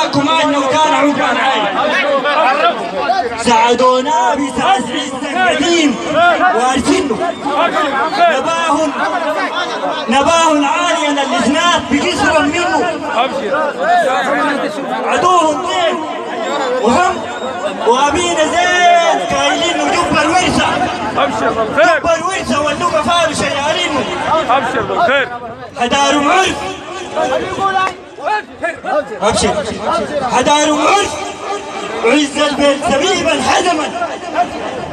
معاكم أنه كان عقبان عين ساعدونا بتعزيز السنين وارثينه نباهن عاليا اللجنات بكسرا منه عدوهم طيب وهم وابينا زين كايلينه جبر ورثه جبر ورثه واللغه فارش شيالينه ابشر بالخير حدارهم عرف ابشر حدارهم عرف عز البيت سبيبا حزما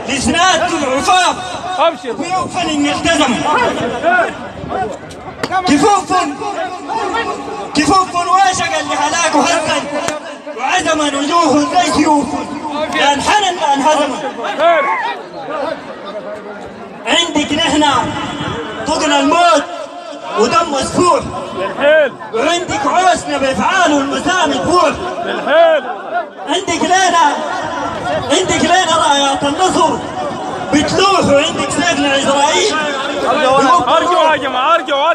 لسناد العفاف ابشر ويوفا ان التزم كفوف واشقا لهلاك هزا وعزما وجوه زي سيوف لا انحنى لا انهزم عندك نحن طقنا الموت ودم مسفوح وعندك عوسنا بافعال والمسام تبوح عندك لنا رايات النصر بتلوح وعندك سيفنا عزرائيل ارجعوا يا جماعه ارجعوا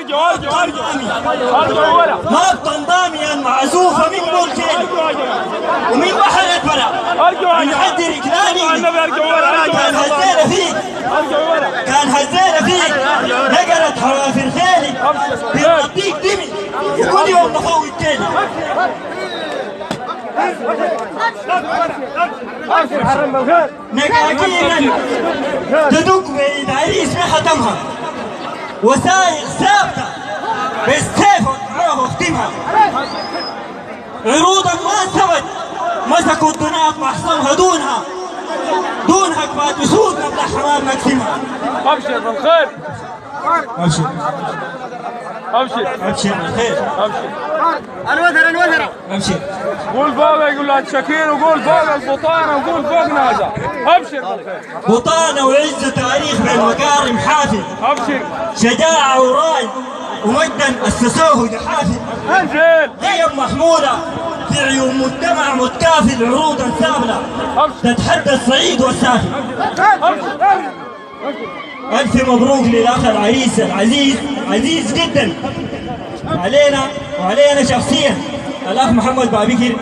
ولا ما بتنضاميا معزوفه من ملكين ومن بحر بلا من حد ركلاني كان هزينا فيك نقلت حوافر خيلي بيغطيك دمي وكل يوم بفوت تاني نقاكينا تدق بعيد عريس بختمها وسايق ثابته بالسيف معاه اختمها عروضا ما سوت مسكوا الدنيا محصنها دونها كبات بسود قبل حمام مكسمها ابشر بالخير ابشر بالخير الوثرة ابشر قول فوق يقول لها شكير وقول فوق البطانه وقول فوق نازع ابشر بالخير بطانه وعزه تاريخ بين مكارم حافل ابشر شجاعه وراي ومجدا اسسوه جحافل قيم محموده في عيون مجتمع متكافل عروضا سابله تتحدى الصعيد والسافل ألف مبروك للأخ العريس العزيز عزيز جدا علينا وعلينا شخصيا الأخ محمد بابكر.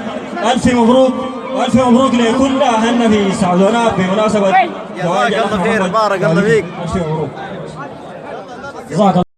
ألف مبروك وألف مبروك لكل أهلنا في سعودنا بمناسبة زواج الأخ محمد. بارك الله فيك. ألف مبروك. جزاك الله.